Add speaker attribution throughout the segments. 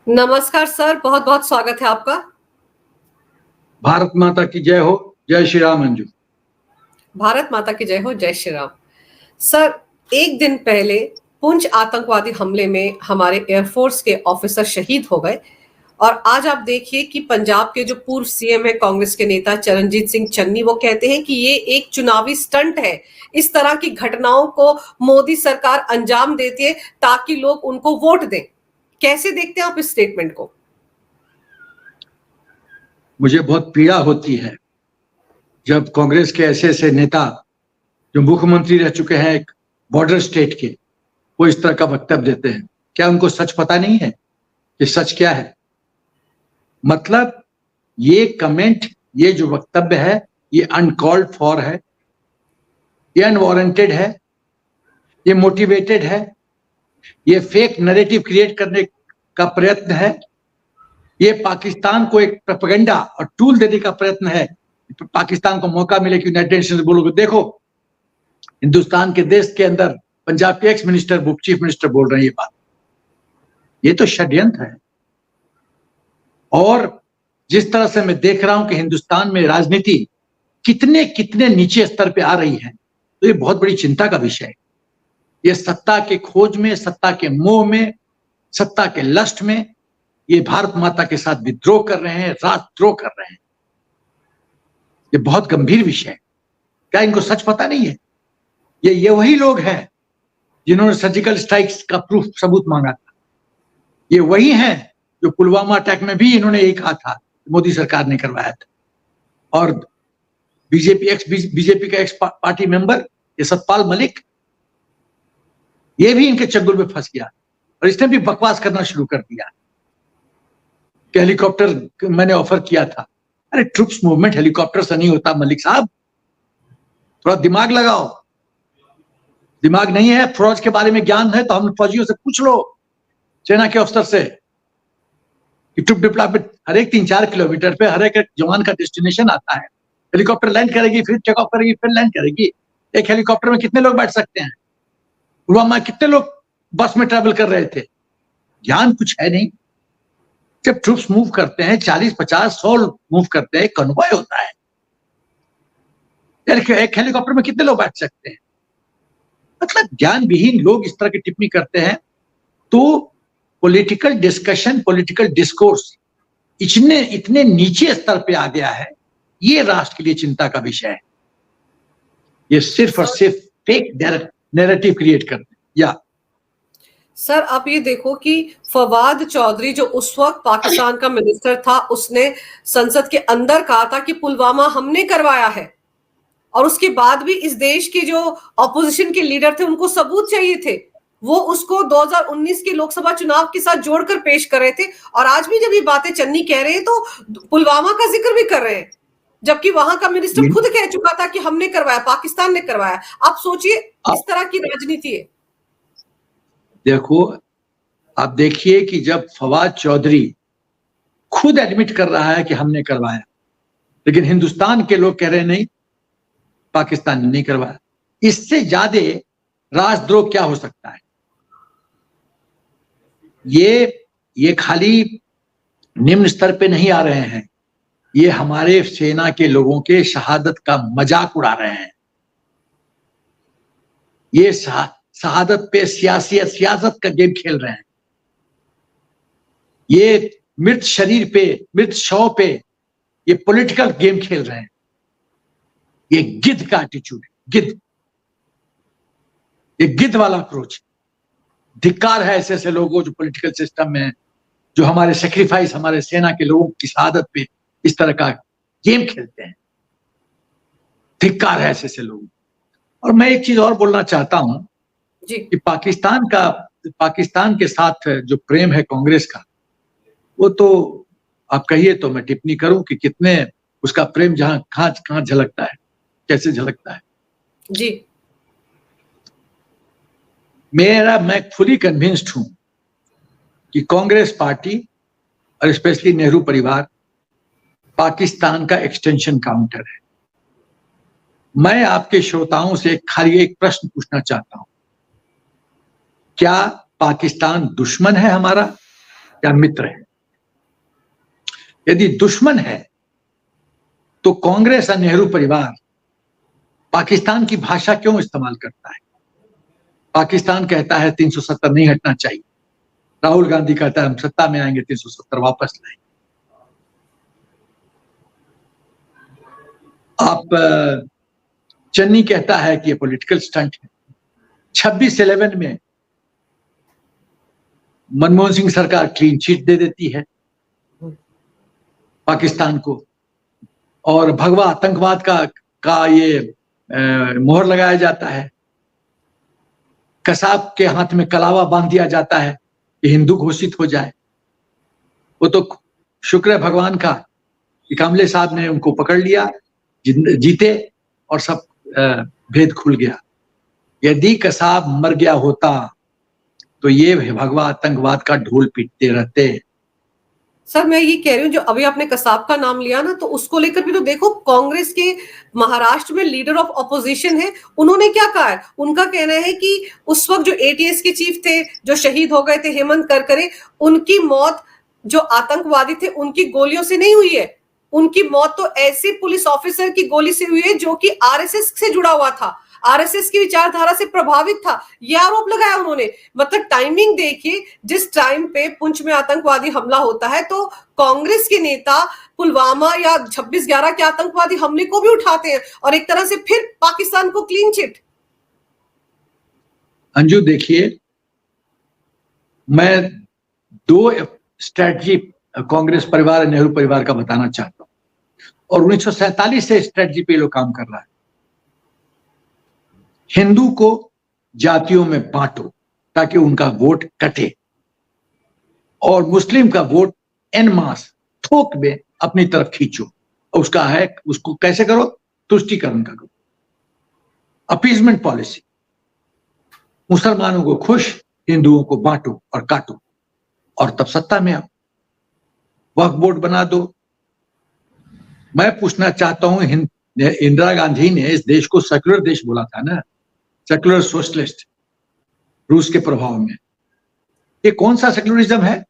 Speaker 1: नमस्कार सर, बहुत बहुत स्वागत है आपका।
Speaker 2: भारत माता की जय हो। जय श्री राम। अंजू,
Speaker 1: भारत माता की जय हो, जय श्री राम। सर, एक दिन पहले पुंछ आतंकवादी हमले में हमारे एयरफोर्स के ऑफिसर शहीद हो गए और आज आप देखिए कि पंजाब के जो पूर्व सीएम है, कांग्रेस के नेता चरणजीत सिंह चन्नी, वो कहते हैं कि ये एक चुनावी स्टंट है। इस तरह की घटनाओं को मोदी सरकार अंजाम देती है ताकि लोग उनको वोट दें। कैसे देखते हैं आप इस स्टेटमेंट को?
Speaker 2: मुझे बहुत पीड़ा होती है जब कांग्रेस के ऐसे ऐसे नेता जो मुख्यमंत्री रह चुके हैं एक बॉर्डर स्टेट के, वो इस तरह का वक्तव्य देते हैं। क्या उनको सच पता नहीं है कि सच क्या है? मतलब ये कमेंट, ये जो वक्तव्य है, ये अनकॉल्ड फॉर है, ये अनवारंटेड है, ये मोटिवेटेड है, ये फेक नैरेटिव क्रिएट करने का प्रयत्न है, ये पाकिस्तान को एक प्रोपेगेंडा और टूल देने का प्रयत्न है। पाकिस्तान को मौका मिले कि यूनाइटेड नेशंस से बोलोगे, देखो हिंदुस्तान के देश के अंदर पंजाब के एक्स मिनिस्टर, चीफ मिनिस्टर बोल रहे हैं ये बात। ये तो षड्यंत्र है। और जिस तरह से मैं देख रहा हूं कि हिंदुस्तान में राजनीति कितने कितने नीचे स्तर पे आ रही है, तो ये बहुत बड़ी चिंता का विषय है। ये सत्ता के खोज में, सत्ता के मोह में, सत्ता के लस्ट में ये भारत माता के साथ विद्रोह कर रहे हैं, राष्ट्रद्रोह कर रहे हैं। ये बहुत गंभीर विषय है। क्या इनको सच पता नहीं है? ये वही लोग हैं जिन्होंने सर्जिकल स्ट्राइक्स का प्रूफ सबूत मांगा था। ये वही हैं जो पुलवामा अटैक में भी इन्होंने यही कहा था, मोदी सरकार ने करवाया था। और बीजेपी का एक्स पार्टी मेंबर ये सतपाल मलिक, ये भी इनके चंगुल में फंस गया और इसने भी बकवास करना शुरू कर दिया कि हेलीकॉप्टर मैंने ऑफर किया था। अरे ट्रूप्स मूवमेंट हेलीकॉप्टर से नहीं होता मलिक साहब, थोड़ा दिमाग लगाओ। दिमाग नहीं है, फौज के बारे में ज्ञान है तो हम फौजियों से पूछ लो, सेना के अफसर से, कि ट्रूप डिप्लॉयमेंट हर एक 3-4 किलोमीटर पे हर एक जवान का डेस्टिनेशन आता है। हेलीकॉप्टर लैंड करेगी, फिर टेक ऑफ करेगी, फिर लैंड करेगी। एक हेलीकॉप्टर में कितने लोग बैठ सकते हैं? पुलवामा कितने लोग बस में ट्रेवल कर रहे थे? ज्ञान कुछ है नहीं। जब ट्रूप्स मूव करते हैं 40, 50, 100 मूव करते हैं, कन्वॉय होता है। एक हेलीकॉप्टर में कितने लोग बैठ सकते हैं? मतलब ज्ञान विहीन लोग इस तरह की टिप्पणी करते हैं तो पॉलिटिकल डिस्कशन, पॉलिटिकल डिस्कोर्स इतने नीचे स्तर पे आ गया है। ये राष्ट्र के लिए चिंता का विषय है। ये सिर्फ और सिर्फ फेक नैरेटिव क्रिएट करते हैं। या
Speaker 1: सर, आप ये देखो कि फवाद चौधरी जो उस वक्त पाकिस्तान का मिनिस्टर था, उसने संसद के अंदर कहा था कि पुलवामा हमने करवाया है और उसके बाद भी इस देश के जो ऑपोजिशन के लीडर थे उनको सबूत चाहिए थे। वो उसको 2019 के लोकसभा चुनाव के साथ जोड़कर पेश कर रहे थे और आज भी जब ये बातें चन्नी कह रहे हैं तो पुलवामा का जिक्र भी कर रहे हैं, जबकि वहां का मिनिस्टर खुद कह चुका था कि हमने करवाया, पाकिस्तान ने करवाया। आप सोचिए, इस तरह की राजनीति है।
Speaker 2: देखो, आप देखिए कि जब फवाद चौधरी खुद एडमिट कर रहा है कि हमने करवाया, लेकिन हिंदुस्तान के लोग कह रहे हैं नहीं, पाकिस्तान ने नहीं करवाया। इससे ज्यादा राष्ट्रद्रोह क्या हो सकता है? ये खाली निम्न स्तर पे नहीं आ रहे हैं, ये हमारे सेना के लोगों के शहादत का मजाक उड़ा रहे हैं। ये शहादत पे सियासत का गेम खेल रहे हैं। ये मृत शरीर पे, मृत शव पे ये पॉलिटिकल गेम खेल रहे हैं। ये गिद्ध का एटीट्यूड है, गिद्ध। ये गिद्ध वाला अप्रोच। धिक्कार है ऐसे ऐसे लोगों जो पॉलिटिकल सिस्टम में, जो हमारे सेक्रीफाइस, हमारे सेना के लोगों की शहादत पे इस तरह का गेम खेलते हैं। धिक्कार है ऐसे ऐसे लोग। और मैं एक चीज और बोलना चाहता हूं कि पाकिस्तान के साथ जो प्रेम है कांग्रेस का, वो तो आप कहिए तो मैं टिप्पणी करूं कि कितने उसका प्रेम जहां कहां झलकता है, कैसे झलकता है।
Speaker 1: जी,
Speaker 2: मैं फुली कन्विंस्ड हूं कि कांग्रेस पार्टी और स्पेशली नेहरू परिवार पाकिस्तान का एक्सटेंशन काउंटर है। मैं आपके श्रोताओं से खाली एक प्रश्न पूछना चाहता हूं, क्या पाकिस्तान दुश्मन है हमारा या मित्र है। यदि दुश्मन है तो कांग्रेस और नेहरू परिवार पाकिस्तान की भाषा क्यों इस्तेमाल करता है? पाकिस्तान कहता है 370 नहीं हटना चाहिए, राहुल गांधी कहता है हम सत्ता में आएंगे 370 वापस लाएंगे। आप चन्नी कहता है कि ये पॉलिटिकल स्टंट है। 26/11 में मनमोहन सिंह सरकार क्लीन चिट दे देती है पाकिस्तान को, और भगवा आतंकवाद का ये मोहर लगाया जाता है। कसाब के हाथ में कलावा बांध दिया जाता है कि हिंदू घोषित हो जाए। वो तो शुक्र है भगवान का कि कामले साहब ने उनको पकड़ लिया, जीते और सब भेद खुल गया। यदि कसाब मर गया होता तो ये भगवा आतंकवाद का ढोल पीटते रहते।
Speaker 1: सर मैं ये कह रही हूँ, जो अभी आपने कसाब का नाम लिया ना, तो उसको लेकर भी तो देखो, कांग्रेस के महाराष्ट्र में लीडर ऑफ ऑपोजिशन है, उन्होंने क्या कहा है? उनका कहना है कि उस वक्त जो एटीएस के चीफ थे, जो शहीद हो गए थे, हेमंत करकरे, उनकी मौत जो आतंकवादी थे उनकी गोलियों से नहीं हुई है। उनकी मौत तो ऐसे पुलिस ऑफिसर की गोली से हुई है जो कि आरएसएस से जुड़ा हुआ था, आरएसएस की विचारधारा से प्रभावित था। यह आरोप लगाया उन्होंने। मतलब टाइमिंग देखिए, जिस टाइम पे पुंछ में आतंकवादी हमला होता है तो कांग्रेस के नेता पुलवामा या 26/11 के आतंकवादी हमले को भी उठाते हैं और एक तरह से फिर पाकिस्तान को क्लीन चिट।
Speaker 2: अंजू देखिए, मैं 2 स्ट्रेटजी कांग्रेस परिवार नेहरू परिवार का बताना चाहता हूं, और 1947 से स्ट्रेटजी पे लोग काम कर रहा है। हिंदू को जातियों में बांटो ताकि उनका वोट कटे, और मुस्लिम का वोट एन मास थोक में अपनी तरफ खींचो। उसका है, उसको कैसे करो? तुष्टीकरण का करो, अपीजमेंट पॉलिसी। मुसलमानों को खुश, हिंदुओं को बांटो और काटो, और तब सत्ता में आओ, वक्फ बोर्ड बना दो। मैं पूछना चाहता हूं, इंदिरा गांधी ने इस देश को सेक्युलर देश बोला था ना, सेक्युलर सोशलिस्ट, रूस के प्रभाव में। ये कौन सा सेक्युलरिज्म है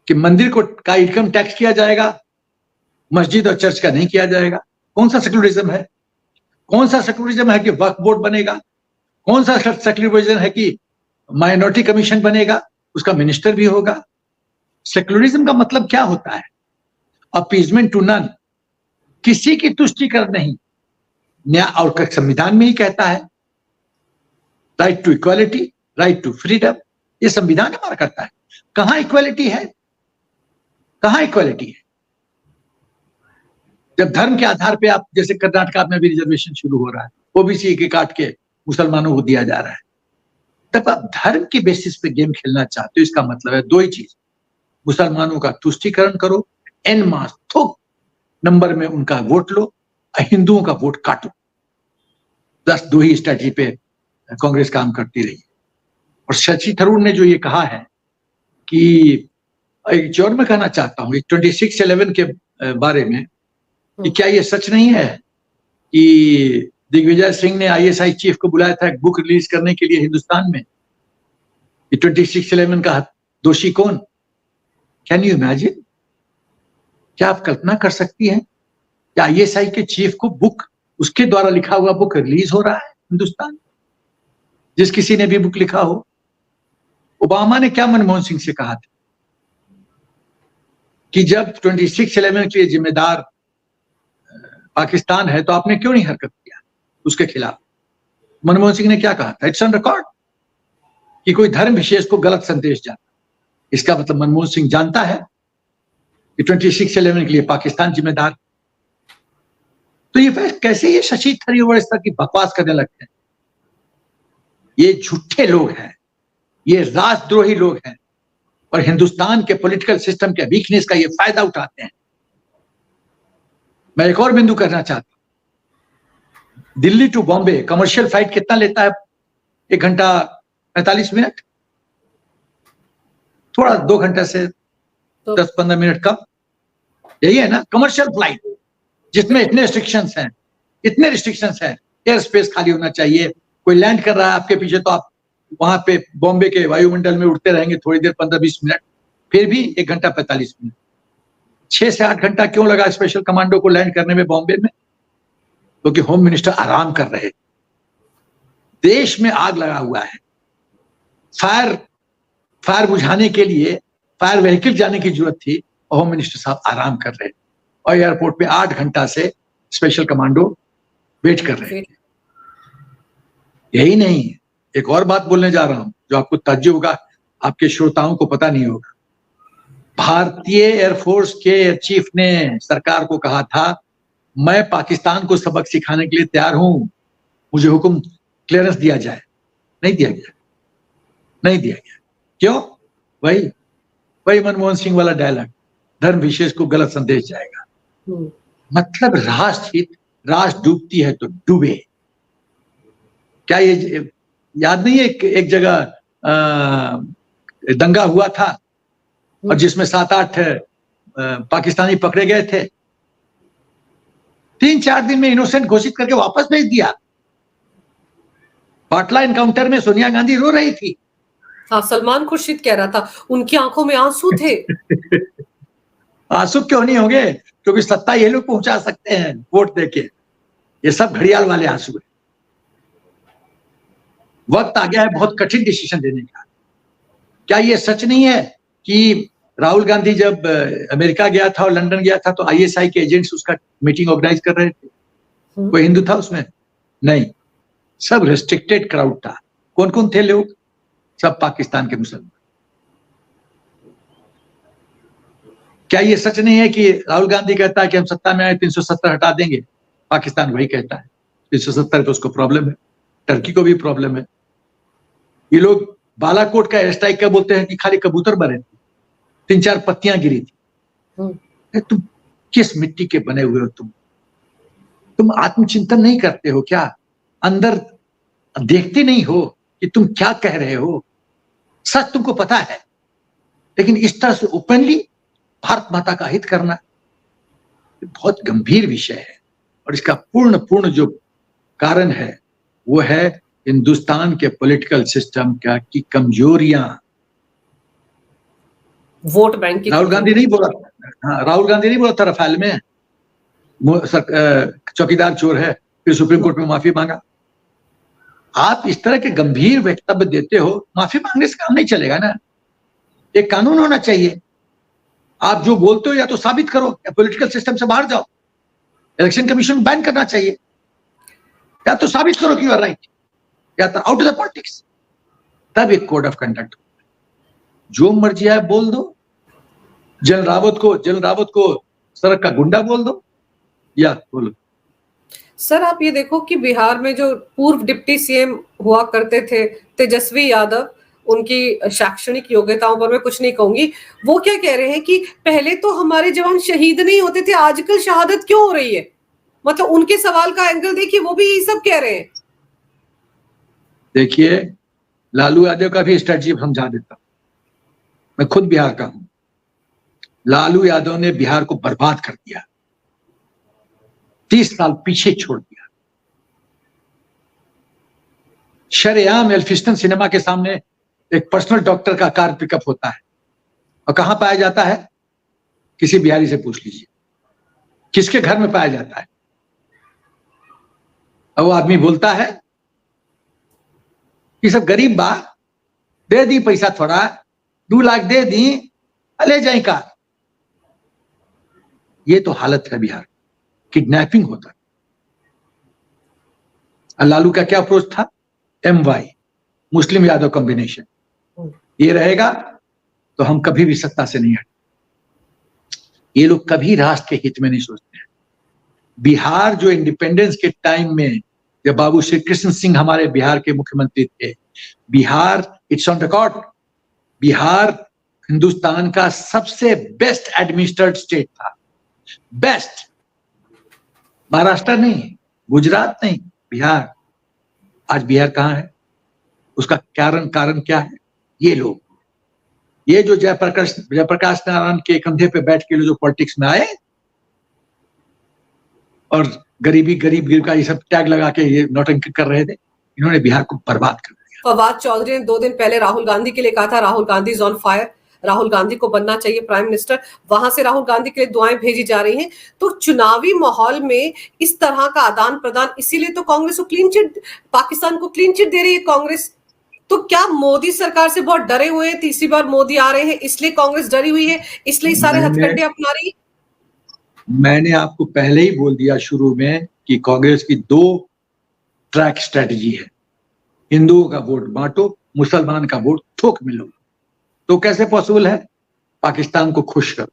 Speaker 2: कि मंदिर का इनकम टैक्स किया जाएगा, मस्जिद और चर्च का नहीं किया जाएगा? कौन सा सेक्युलरिज्म है? कौन सा सेक्युलरिज्म है कि वक्फ बोर्ड बनेगा? कौन सा सेक्युलरिज्म है कि माइनॉरिटी कमीशन बनेगा, उसका मिनिस्टर भी होगा? सेक्युलरिज्म का मतलब क्या होता है? अपीजमेंट टू नन, किसी की तुष्टीकरण नहीं। न्याय और संविधान में ही कहता है right to equality, right to freedom, ये संविधान हमारा करता है। कहां इक्वालिटी है? कहां इक्वालिटी है? जब धर्म के आधार पे आप, जैसे कर्नाटक में भी रिजर्वेशन शुरू हो रहा है, ओबीसी के काट के मुसलमानों को दिया जा रहा है, तब आप धर्म के बेसिस पे गेम खेलना चाहते हो। इसका मतलब है 2 ही चीज, मुसलमानों का तुष्टीकरण करो, एन मास थोक नंबर में उनका वोट लो, हिंदुओं का वोट काटो। बस 2 ही स्ट्रेटजी पे कांग्रेस काम करती रही। और शशि थरूर ने जो ये कहा है कि, एक जोर में कहना चाहता हूं, 26/11 के बारे में, कि क्या ये सच नहीं है कि दिग्विजय सिंह ने आईएसआई चीफ को बुलाया था एक बुक रिलीज करने के लिए हिंदुस्तान में? 26/11 का दोषी कौन? Can you imagine? क्या आप कल्पना कर सकती हैं कि आईएसआई के चीफ को बुक, उसके द्वारा लिखा हुआ बुक रिलीज हो रहा है हिंदुस्तान? जिस किसी ने भी बुक लिखा हो। ओबामा ने क्या मनमोहन सिंह से कहा था कि जब 26/11 के लिए जिम्मेदार पाकिस्तान है तो आपने क्यों नहीं हरकत किया उसके खिलाफ? मनमोहन सिंह ने क्या कहा था? इट्स ऑन रिकॉर्ड कि कोई धर्म विशेष को गलत संदेश जाता। इसका मतलब मनमोहन सिंह जानता है कि 26/11 के लिए पाकिस्तान जिम्मेदार। तो ये कैसे ये शशि थरूर इस तरह की बकवास करने लगते हैं? ये झूठे लोग हैं, ये राजद्रोही लोग हैं, और हिंदुस्तान के पॉलिटिकल सिस्टम के वीकनेस का ये फायदा उठाते हैं। मैं एक और बिंदु करना चाहता हूं, Delhi to Bombay commercial flight कितना लेता है? 1 घंटा 45 मिनट, थोड़ा 2 घंटे से 10-15 मिनट कम, यही है ना कमर्शियल फ्लाइट, जिसमें इतने रिस्ट्रिक्शंस हैं। एयर स्पेस खाली होना चाहिए। कोई लैंड कर रहा है आपके पीछे तो आप वहां पे बॉम्बे के वायुमंडल में उड़ते रहेंगे थोड़ी देर, 15-20 मिनट, फिर भी 1 घंटा 45 मिनट। 6 से 8 घंटा क्यों लगा स्पेशल कमांडो को लैंड करने में बॉम्बे में? क्योंकि होम मिनिस्टर आराम कर रहे थे। देश में आग लगा हुआ है, फायर बुझाने के लिए फायर व्हीकल जाने की जरूरत थी और होम मिनिस्टर साहब आराम कर रहे थे और एयरपोर्ट पे 8 घंटा से स्पेशल कमांडो वेट कर रहे थे। यही नहीं, एक और बात बोलने जा रहा हूं जो आपको ताज्जुब होगा, आपके श्रोताओं को पता नहीं होगा। भारतीय एयरफोर्स के एयर चीफ ने सरकार को कहा था, मैं पाकिस्तान को सबक सिखाने के लिए तैयार हूं, मुझे हुक्म क्लियरेंस दिया जाए। नहीं दिया गया, नहीं दिया गया। क्यों? वही मनमोहन सिंह वाला डायलॉग, धर्म विशेष को गलत संदेश जाएगा। मतलब राष्ट्र डूबती है तो डूबे। क्या ये याद नहीं है एक जगह दंगा हुआ था और जिसमें 7-8 पाकिस्तानी पकड़े गए थे, 3-4 दिन में इनोसेंट घोषित करके वापस भेज दिया। पाटला एनकाउंटर में सोनिया गांधी रो रही थी।
Speaker 1: हाँ, सलमान खुर्शीद कह रहा था उनकी आंखों में आंसू थे।
Speaker 2: आंसू क्यों नहीं होंगे? क्योंकि सत्ता ये लोग पहुंचा सकते हैं वोट देके। ये सब घड़ियाल वाले आंसू है। वक्त आ गया है बहुत कठिन डिसीजन लेने का। क्या ये सच नहीं है कि राहुल गांधी जब अमेरिका गया था और लंदन गया था तो आईएसआई के एजेंट्स उसका मीटिंग ऑर्गेनाइज कर रहे थे? कोई हिंदू था उसमें? नहीं, सब रेस्ट्रिक्टेड क्राउड था। कौन कौन थे लोग? सब पाकिस्तान के मुसलमान। क्या ये सच नहीं है कि राहुल गांधी कहता है कि हम सत्ता में आए 370 हटा देंगे? पाकिस्तान वही कहता है 370 पे उसको प्रॉब्लम है, टर्की को भी प्रॉब्लम है। ये लोग बालाकोट का एयर स्ट्राइक क्या बोलते हैं कि खाली कबूतर मरे थे, 3-4 पत्तियां गिरी थी। तुम किस मिट्टी के बने हुए हो? तुम आत्मचिंतन नहीं करते हो क्या? अंदर देखते नहीं हो कि तुम क्या कह रहे हो? सच तुमको पता है, लेकिन इस तरह से ओपनली भारत माता का हित करना बहुत गंभीर विषय है। और इसका पूर्ण जो कारण है वो है हिंदुस्तान के पॉलिटिकल सिस्टम की कमजोरियां।
Speaker 1: वोट बैंक की।
Speaker 2: राहुल गांधी नहीं बोला था रफाल में चौकीदार चोर है, फिर सुप्रीम कोर्ट में माफी मांगा। आप इस तरह के गंभीर वक्तव्य देते हो, माफी मांगने से काम नहीं चलेगा ना। एक कानून होना चाहिए। आप जो बोलते हो या तो साबित करो या पॉलिटिकल सिस्टम से बाहर जाओ। इलेक्शन कमीशन बैन करना चाहिए, या तो साबित करो कि यू आर राइट, या तो आउट ऑफ द पॉलिटिक्स। तब एक कोड ऑफ कंडक्ट। जो मर्जी है बोल दो। जनरल रावत को सड़क का गुंडा बोल दो, या बोलो।
Speaker 1: सर आप ये देखो कि बिहार में जो पूर्व डिप्टी सीएम हुआ करते थे तेजस्वी यादव, उनकी शैक्षणिक योग्यताओं पर मैं कुछ नहीं कहूंगी, वो क्या कह रहे हैं कि पहले तो हमारे जवान शहीद नहीं होते थे, आजकल शहादत क्यों हो रही है? मतलब उनके सवाल का एंगल देखिए, वो भी यही सब कह रहे हैं।
Speaker 2: देखिए, लालू यादव का भी स्ट्रेटजी समझा देता हूं। मैं खुद बिहार का हूं। लालू यादव ने बिहार को बर्बाद कर दिया, 30 साल पीछे छोड़ दिया। शरेआम एल्फिस्टन सिनेमा के सामने एक पर्सनल डॉक्टर का कार पिकअप होता है, और कहां पाया जाता है? किसी बिहारी से पूछ लीजिए किसके घर में पाया जाता है। और वो आदमी बोलता है कि सब गरीब बा, दे दी पैसा थोड़ा, 2 लाख दे दी, ले जाए कार। ये तो हालत है बिहार। किडनैपिंग होता है। लालू का क्या अप्रोच था? MY, Muslim Yadav combination. ये रहेगा तो हम कभी भी सत्ता से नहीं हटेंगे। ये लोग कभी राष्ट्र के हित में नहीं सोचते हैं। बिहार जो इंडिपेंडेंस के टाइम में, जब बाबू श्री कृष्ण सिंह हमारे बिहार के मुख्यमंत्री थे, Bihar, it's on record, Bihar Hindustan का सबसे बेस्ट एडमिनिस्ट्रेटेड स्टेट था। बेस्ट। महाराष्ट्र नहीं, गुजरात नहीं, बिहार। आज बिहार कहां है? उसका कारण क्या है? ये लोग, ये जो जयप्रकाश नारायण के कंधे पे बैठ के जो पॉलिटिक्स में आए और गरीब का ये सब टैग लगा के ये नौटंकी कर रहे थे, इन्होंने बिहार को बर्बाद कर दिया।
Speaker 1: फवाद चौधरी ने 2 दिन पहले राहुल गांधी के लिए कहा था, Rahul Gandhi is on fire. Rahul Gandhi को बनना चाहिए प्राइम मिनिस्टर, वहां से राहुल गांधी के लिए दुआएं भेजी जा रही हैं। तो चुनावी माहौल में इस तरह का आदान प्रदान, इसीलिए तो कांग्रेस को क्लीन चिट, पाकिस्तान को क्लीन चिट दे रही है कांग्रेस। तो क्या मोदी सरकार से बहुत डरे हुए हैं, तीसरी बार मोदी आ रहे हैं इसलिए कांग्रेस डरी हुई है, इसलिए सारे हथकंडे अपना रही?
Speaker 2: मैंने आपको पहले ही बोल दिया शुरू में कि कांग्रेस की 2 ट्रैक स्ट्रेटजी है। हिंदुओं का वोट बांटो, मुसलमान का वोट थोक मिलो। तो कैसे पॉसिबल है? पाकिस्तान को खुश करो।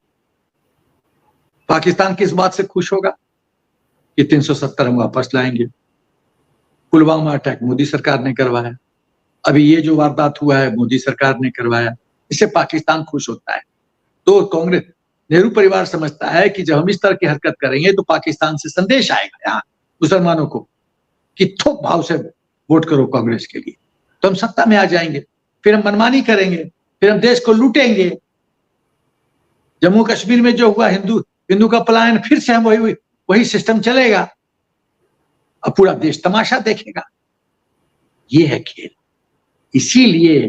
Speaker 2: पाकिस्तान किस बात से खुश होगा कि 370 हम वापस लाएंगे। पुलवामा अटैक मोदी सरकार ने करवाया, अभी ये जो वारदात हुआ है मोदी सरकार ने करवाया, इससे पाकिस्तान खुश होता है। तो कांग्रेस, नेहरू परिवार समझता है कि जब हम इस तरह की हरकत करेंगे तो पाकिस्तान से संदेश आएगा यहाँ मुसलमानों को कि थोक भाव से वोट करो कांग्रेस के लिए, तो हम सत्ता में आ जाएंगे, फिर हम मनमानी करेंगे, फिर हम देश को लूटेंगे। जम्मू कश्मीर में जो हुआ हिंदू का पलायन, फिर से हम वही सिस्टम चलेगा, अब पूरा देश तमाशा देखेगा। ये है खेल, इसीलिए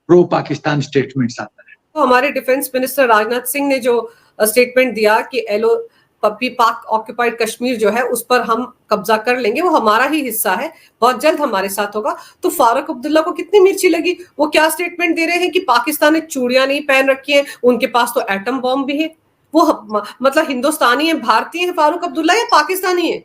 Speaker 2: प्रो पाकिस्तान स्टेटमेंट्स आता है।
Speaker 1: तो हमारे डिफेंस मिनिस्टर राजनाथ सिंह ने जो स्टेटमेंट दिया कि पाक ऑक्युपाइड कश्मीर जो है उस पर हम कब्जा कर लेंगे, वो हमारा ही हिस्सा है, बहुत जल्द हमारे साथ होगा। तो फारूक अब्दुल्ला को कितनी मिर्ची लगी, वो क्या स्टेटमेंट दे रहे हैं कि पाकिस्तान ने चूड़ियां नहीं पहन रखी हैं, उनके पास तो एटम बॉम्ब भी है। वो मतलब हिंदुस्तानी है, भारतीय है फारूक अब्दुल्ला या पाकिस्तानी है?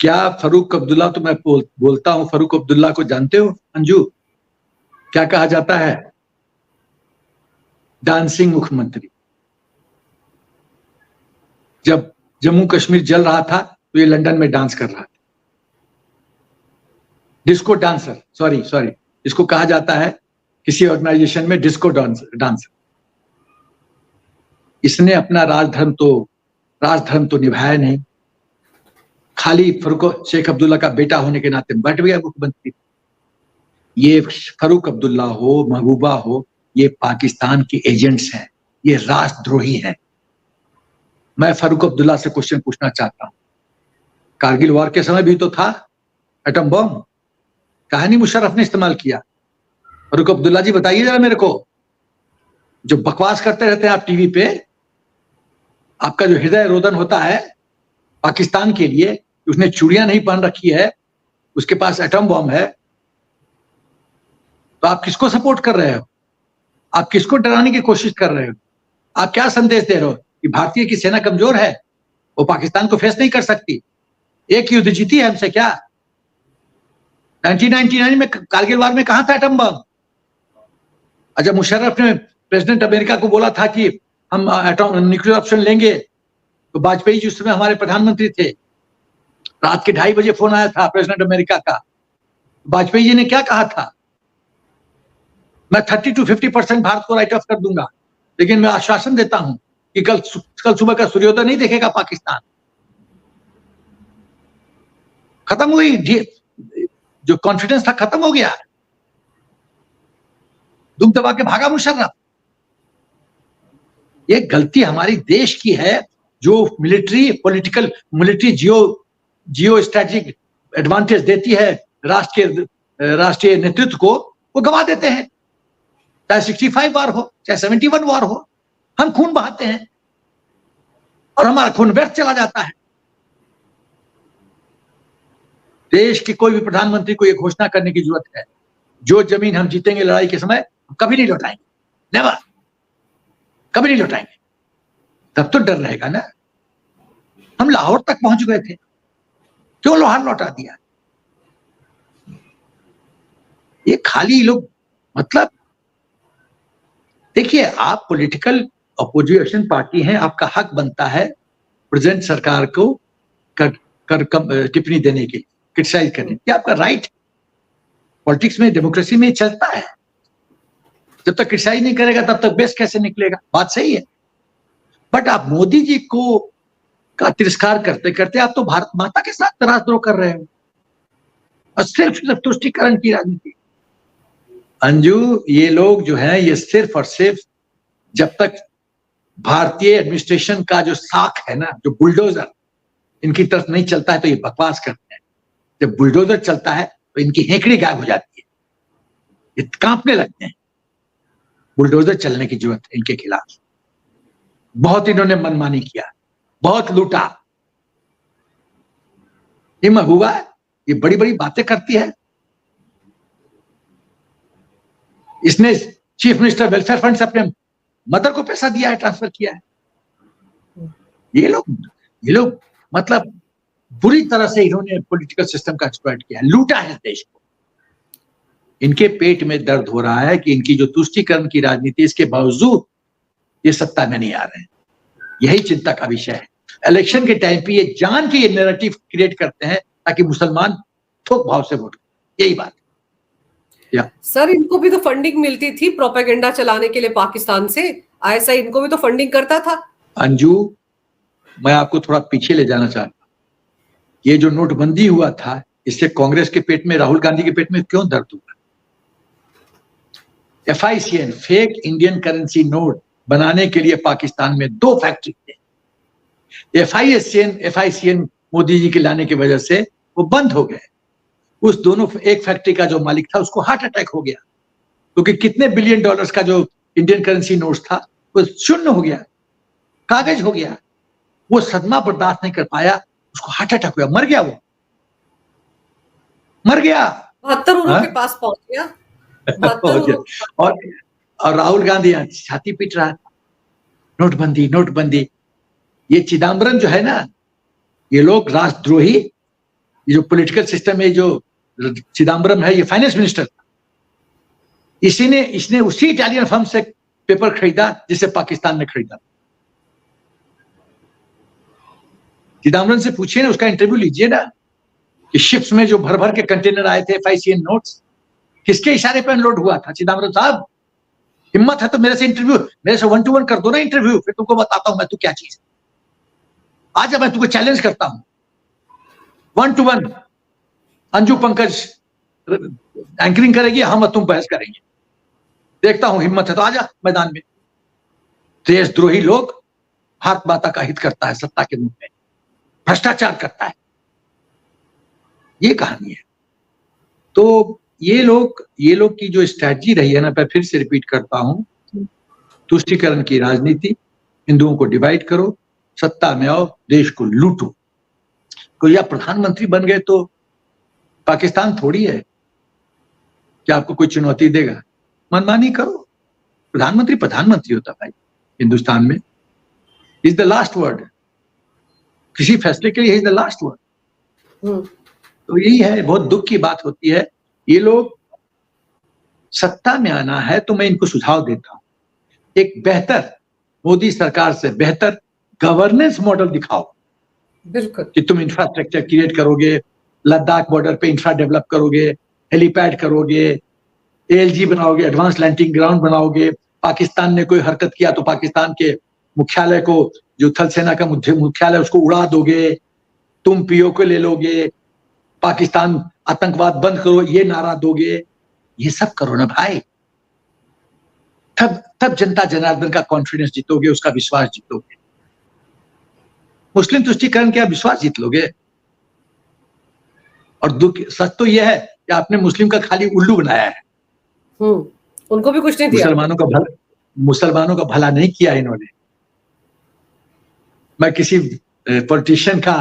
Speaker 2: क्या फारूक अब्दुल्ला, तो मैं बोलता हूं, फारूक अब्दुल्ला को जानते हो अंजू? क्या कहा जाता है? डांसिंग मुख्यमंत्री। जब जम्मू कश्मीर जल रहा था तो ये लंदन में डांस कर रहा था, डिस्को डांसर, सॉरी इसको कहा जाता है किसी ऑर्गेनाइजेशन में डिस्को डांसर। इसने अपना राजधर्म तो निभाया नहीं, खाली शेख अब्दुल्ला का बेटा होने के नाते बैठ गया मुख्यमंत्री। ये फारूक अब्दुल्ला हो, महबूबा हो, ये पाकिस्तान के एजेंट्स हैं, ये राष्ट्रद्रोही हैं। मैं फारूक अब्दुल्ला से क्वेश्चन पूछना चाहता हूं, कारगिल वॉर के समय भी तो था एटम बम, कहानी मुशर्रफ ने इस्तेमाल किया। फारूक अब्दुल्ला जी बताइए जरा मेरे को, जो बकवास करते रहते हैं आप टीवी पे, आपका जो हृदय रोदन होता है पाकिस्तान के लिए, उसने चूड़ियां नहीं पहन रखी है, उसके पास एटम बम है, तो आप किसको सपोर्ट कर रहे हो? आप किसको डराने की कोशिश कर रहे हो? आप क्या संदेश दे रहे हो कि भारतीय की सेना कमजोर है, वो पाकिस्तान को फेस नहीं कर सकती? एक युद्ध जीती है हमसे क्या? 1999 में कारगिल वार में कहां था एटम बम? अच्छा, मुशर्रफ ने प्रेसिडेंट अमेरिका को बोला था कि हम न्यूक्लियर ऑप्शन लेंगे, तो वाजपेयी जी उस समय हमारे प्रधानमंत्री थे, रात के 2:30 बजे फोन आया था प्रेसिडेंट अमेरिका का। वाजपेयी जी ने क्या कहा था? मैं 30 to 50% भारत को राइट ऑफ कर दूंगा, लेकिन मैं आश्वासन देता हूं कि कल सुबह का सूर्योदय नहीं देखेगा पाकिस्तान। खत्म हुई, जो कॉन्फिडेंस था खत्म हो गया, दुम दबा के भागा मुशर्रफ। ये गलती हमारी देश की है, जो मिलिट्री जियो स्ट्रेटेजिक एडवांटेज देती है राष्ट्रीय नेतृत्व को, वो गवा देते हैं। चाहे 65 वार हो, चाहे 71 वार हो, हम खून बहाते हैं और हमारा खून व्यर्थ चला जाता है। देश के कोई भी प्रधानमंत्री को यह घोषणा करने की जरूरत है, जो जमीन हम जीतेंगे लड़ाई के समय, हम कभी नहीं लौटाएंगे, नेवर, कभी नहीं लौटाएंगे। तब तो डर रहेगा ना। हम लाहौर तक पहुंच गए थे, क्यों लाहौर लौटा दिया? ये खाली लोग, मतलब देखिए, आप पॉलिटिकल अपोजिशन पार्टी हैं, आपका हक बनता है प्रेजेंट सरकार को टिप्पणी देने के, क्रिटिसाइज करने की, आपका राइट। पॉलिटिक्स में, डेमोक्रेसी में चलता है। जब तक क्रिटिसाइज नहीं करेगा तब तक बेस्ट कैसे निकलेगा? बात सही है। बट आप मोदी जी को का तिरस्कार करते करते आप तो भारत माता के साथ राजद्रोह कर रहे हो और सिर्फ तुष्टीकरण की राजनीति। अंजू, ये लोग जो हैं, ये सिर्फ और सिर्फ जब तक भारतीय एडमिनिस्ट्रेशन का जो साख है ना, जो बुलडोजर इनकी तरफ नहीं चलता है तो ये बकवास करते हैं। जब बुलडोजर चलता है तो इनकी हेकड़ी गायब हो जाती है, ये कांपने लगते हैं। बुलडोजर चलने की जरूरत है इनके खिलाफ। बहुत इन्होंने मनमानी किया, बहुत लूटा। ये महबूबा ये बड़ी बड़ी बातें करती है। इसने चीफ मिनिस्टर वेलफेयर फंड से अपने मदर को पैसा दिया है, ट्रांसफर किया है। ये लोग मतलब बुरी तरह से इन्होंने पॉलिटिकल सिस्टम का एक्सप्लॉइट किया है, लूटा है देश को। इनके पेट में दर्द हो रहा है कि इनकी जो तुष्टीकरण की राजनीति, इसके बावजूद ये सत्ता में नहीं आ रहे हैं। यही चिंता का विषय है। इलेक्शन के टाइम पे ये जान के ये नैरेटिव क्रिएट करते हैं ताकि मुसलमान थोक भाव से वोट करें। यही बात या
Speaker 1: सर, इनको भी तो फंडिंग मिलती थी प्रोपेगेंडा चलाने के लिए पाकिस्तान से। आईएसआई इनको भी तो फंडिंग करता था।
Speaker 2: अंजू, मैं आपको थोड़ा पीछे ले जाना चाहता हूं। ये जो नोटबंदी हुआ था, इससे कांग्रेस के पेट में, राहुल गांधी के पेट में क्यों दर्द हुआ? FICN, fake Indian currency note बनाने के लिए पाकिस्तान में 2 फैक्ट्री थे। FICN मोदी जी के लाने की वजह से वो बंद हो गए। उस दोनों, एक फैक्ट्री का जो मालिक था उसको हार्ट अटैक हो गया, क्योंकि कितने बिलियन डॉलर्स का जो इंडियन करेंसी नोट्स था वो शून्य हो गया, कागज हो गया। वो सदमा बर्दाश्त नहीं कर पाया, उसको हार्ट अटैक हुआ, मर गया। वो मर गया।
Speaker 1: 72 के पास पहुंच गया। 72
Speaker 2: और राहुल गांधी यहाँ छाती पीट रहा था, नोटबंदी नोटबंदी। ये चिदम्बरम जो है ना, ये लोग राष्ट्रद्रोही, ये जो पॉलिटिकल सिस्टम है, जो चिदम्बरम है, ये फाइनेंस मिनिस्टर था। इसने उसी इटालियन फर्म से पेपर खरीदा जिसे पाकिस्तान ने खरीदा। चिदम्बरम से पूछिए ना, उसका इंटरव्यू लीजिए ना, कि शिप्स में जो भर भर के कंटेनर आए थे FICN नोट्स, किसके इशारे पर अनलोड हुआ था? चिदम्बरम साहब, हिम्मत है तो मेरे से इंटरव्यू, मेरे से 1 to 1 कर दो ना इंटरव्यू, फिर तुमको बताता हूं मैं तू क्या चीज। आज मैं तुमको चैलेंज करता हूं, 1 to 1 अंजू पंकज एंकरिंग करेगी, हम और तुम बहस करेंगे। देखता हूं हिम्मत है तो आजा मैदान में। देशद्रोही लोग, भारत माता का हित करता है सत्ता के मुंह में, भ्रष्टाचार करता है, ये कहानी है। तो ये लोग की जो स्ट्रैटेजी रही है ना, मैं फिर से रिपीट करता हूं, तुष्टीकरण की राजनीति, हिंदुओं को डिवाइड करो, सत्ता में आओ, देश को लूटो। कोई या प्रधानमंत्री बन गए तो पाकिस्तान थोड़ी है कि आपको कोई चुनौती देगा। मनमानी करो, प्रधानमंत्री होता भाई हिंदुस्तान में। इज द लास्ट वर्ड, किसी फैसले के लिए इज द लास्ट वर्ड। तो यही है, बहुत दुख की बात होती है। ये लोग सत्ता में आना है तो मैं इनको सुझाव देता हूं, एक बेहतर, मोदी सरकार से बेहतर गवर्नेंस मॉडल दिखाओ।
Speaker 1: बिल्कुल,
Speaker 2: कि तुम इंफ्रास्ट्रक्चर क्रिएट करोगे, लद्दाख बॉर्डर पे इंफ्रा डेवलप करोगे, हेलीपैड करोगे, ALG बनाओगे, एडवांस लैंडिंग ग्राउंड बनाओगे। पाकिस्तान ने कोई हरकत किया तो पाकिस्तान के मुख्यालय को, जो थल सेना का मुख्यालय, उसको उड़ा दोगे, तुम POK ले लोगे, पाकिस्तान आतंकवाद बंद करो, ये नारा दोगे। ये सब करो ना भाई, तब जनता जनार्दन का कॉन्फिडेंस जीतोगे, उसका विश्वास जीतोगे। मुस्लिम तुष्टीकरण क्या विश्वास जीत लोगे? और दुख, सच तो यह है कि आपने मुस्लिम का खाली उल्लू बनाया है।
Speaker 1: उनको भी कुछ नहीं दिया।
Speaker 2: मुसलमानों का भला नहीं किया इन्होंने। मैं किसी पॉलिटिशियन का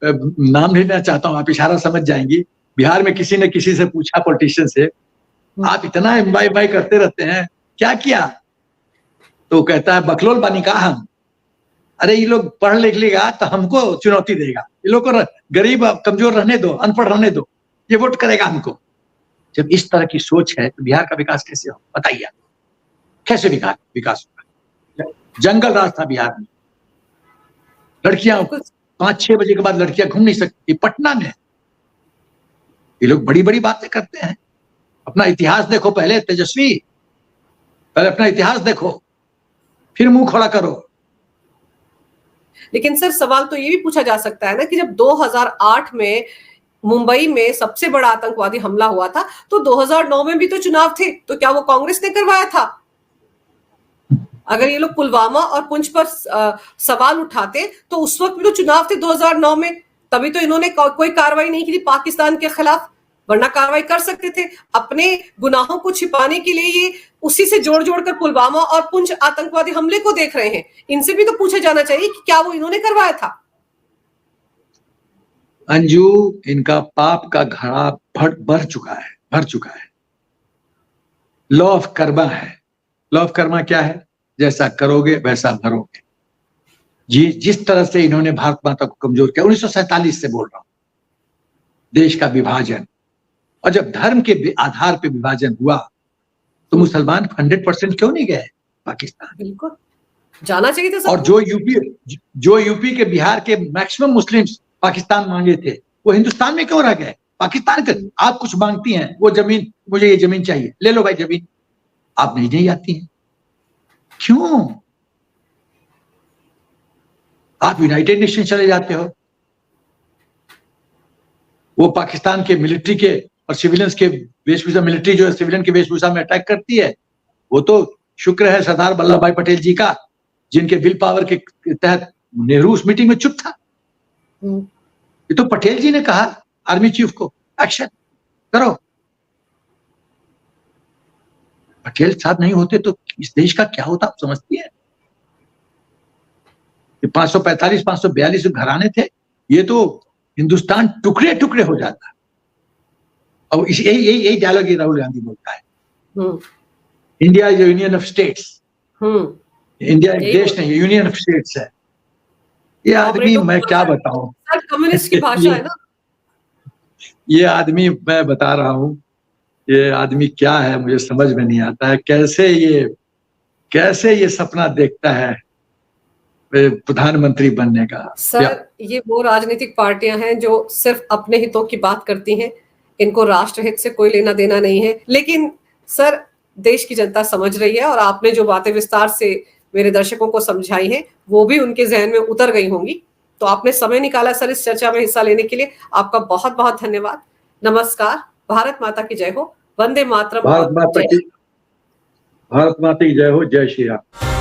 Speaker 2: नाम लेना चाहता हूं, आप इशारा समझ जाएंगी। बिहार में किसी ने किसी से पूछा, पॉलिटिशियन से, आप इतना एम्बाई करते रहते हैं, क्या किया? तो कहता है, बकलोल बानी का हम। अरे ये लोग पढ़ लिख लेगा तो हमको चुनौती देगा, ये लोग को गरीब कमजोर रहने दो, अनपढ़ रहने दो, ये वोट करेगा हमको। जब इस तरह की सोच है तो बिहार का विकास कैसे हो? बताइए, कैसे विकास होगा? जंगल राज था बिहार में, लड़कियां 5-6 बजे के बाद लड़कियां घूम नहीं सकती। पटना में ये लोग बड़ी बड़ी बातें करते हैं। अपना इतिहास देखो पहले, तेजस्वी, पहले अपना इतिहास देखो, फिर मुंह खड़ा करो।
Speaker 1: लेकिन सर, सवाल तो ये भी पूछा जा सकता है ना कि जब 2008 में मुंबई में सबसे बड़ा आतंकवादी हमला हुआ था, तो 2009 में भी तो चुनाव थे, तो क्या वो कांग्रेस ने करवाया था? अगर ये लोग पुलवामा और पुंछ पर सवाल उठाते तो उस वक्त भी तो चुनाव थे 2009 में, तभी तो इन्होंने कोई कार्रवाई नहीं की थी पाकिस्तान के खिलाफ, वरना कार्रवाई कर सकते थे। अपने गुनाहों को छिपाने के लिए ये उसी से जोड़ जोड़कर पुलवामा और पुंछ आतंकवादी हमले को देख रहे हैं। इनसे भी तो पूछा जाना चाहिए कि क्या वो इन्होंने करवाया था।
Speaker 2: अंजू, इनका पाप का घड़ा भर चुका है। लॉ ऑफ कर्मा है। लॉ ऑफ कर्मा क्या है? जैसा करोगे वैसा भरोगे। जी, जिस तरह से इन्होंने भारत माता को कमजोर किया, 1947 से बोल रहा हूं, देश का विभाजन, और जब धर्म के आधार पे विभाजन हुआ तो मुसलमान 100% क्यों नहीं गए पाकिस्तान?
Speaker 1: बिल्कुल जाना चाहिए था।
Speaker 2: और जो यूपी के, बिहार के मैक्सिमम मुस्लिम्स पाकिस्तान मांगे थे, वो हिंदुस्तान में क्यों रह गए? पाकिस्तान के आप कुछ मांगती हैं, वो जमीन, मुझे ये जमीन चाहिए, ले लो भाई जमीन, आप नहीं आती हैं, क्यों? आप यूनाइटेड नेशन चले जाते हो, वो पाकिस्तान के मिलिट्री के और सिविलियंस के वेशभूषा, मिलिट्री जो है सिविलियन के वेशभूषा में अटैक करती है, वो तो शुक्र है सरदार वल्लभ भाई पटेल जी का, जिनके विल पावर के तहत नेहरू उस मीटिंग में चुप था। ये तो पटेल जी ने कहा आर्मी चीफ को, एक्शन करो। पटेल साहब नहीं होते तो इस देश का क्या होता, आप समझती है? 545 542 घराने थे, ये तो हिंदुस्तान टुकड़े टुकड़े हो जाता। और यही डायलॉग ये राहुल गांधी बोलता है, India is union of states. India एक देश नहीं, यूनियन ऑफ स्टेट्स है। ये आदमी, मैं क्या बताऊं,
Speaker 1: कम्युनिस्ट की भाषा है ना।
Speaker 2: ये आदमी, मैं बता रहा हूं, ये आदमी क्या है मुझे समझ में नहीं आता है। कैसे ये सपना देखता है प्रधानमंत्री बनने का।
Speaker 1: सर, ये वो राजनीतिक पार्टियां हैं जो सिर्फ अपने हितों की बात करती हैं, इनको राष्ट्रहित से कोई लेना देना नहीं है। लेकिन सर, देश की जनता समझ रही है, और आपने जो बातें विस्तार से मेरे दर्शकों को समझाई हैं, वो भी उनके जहन में उतर गई होंगी। तो आपने समय निकाला सर इस चर्चा में हिस्सा लेने के लिए, आपका बहुत बहुत धन्यवाद। नमस्कार, भारत माता की जय हो, वंदे मातरम।
Speaker 2: भारत माता की जय हो, जय श्री राम।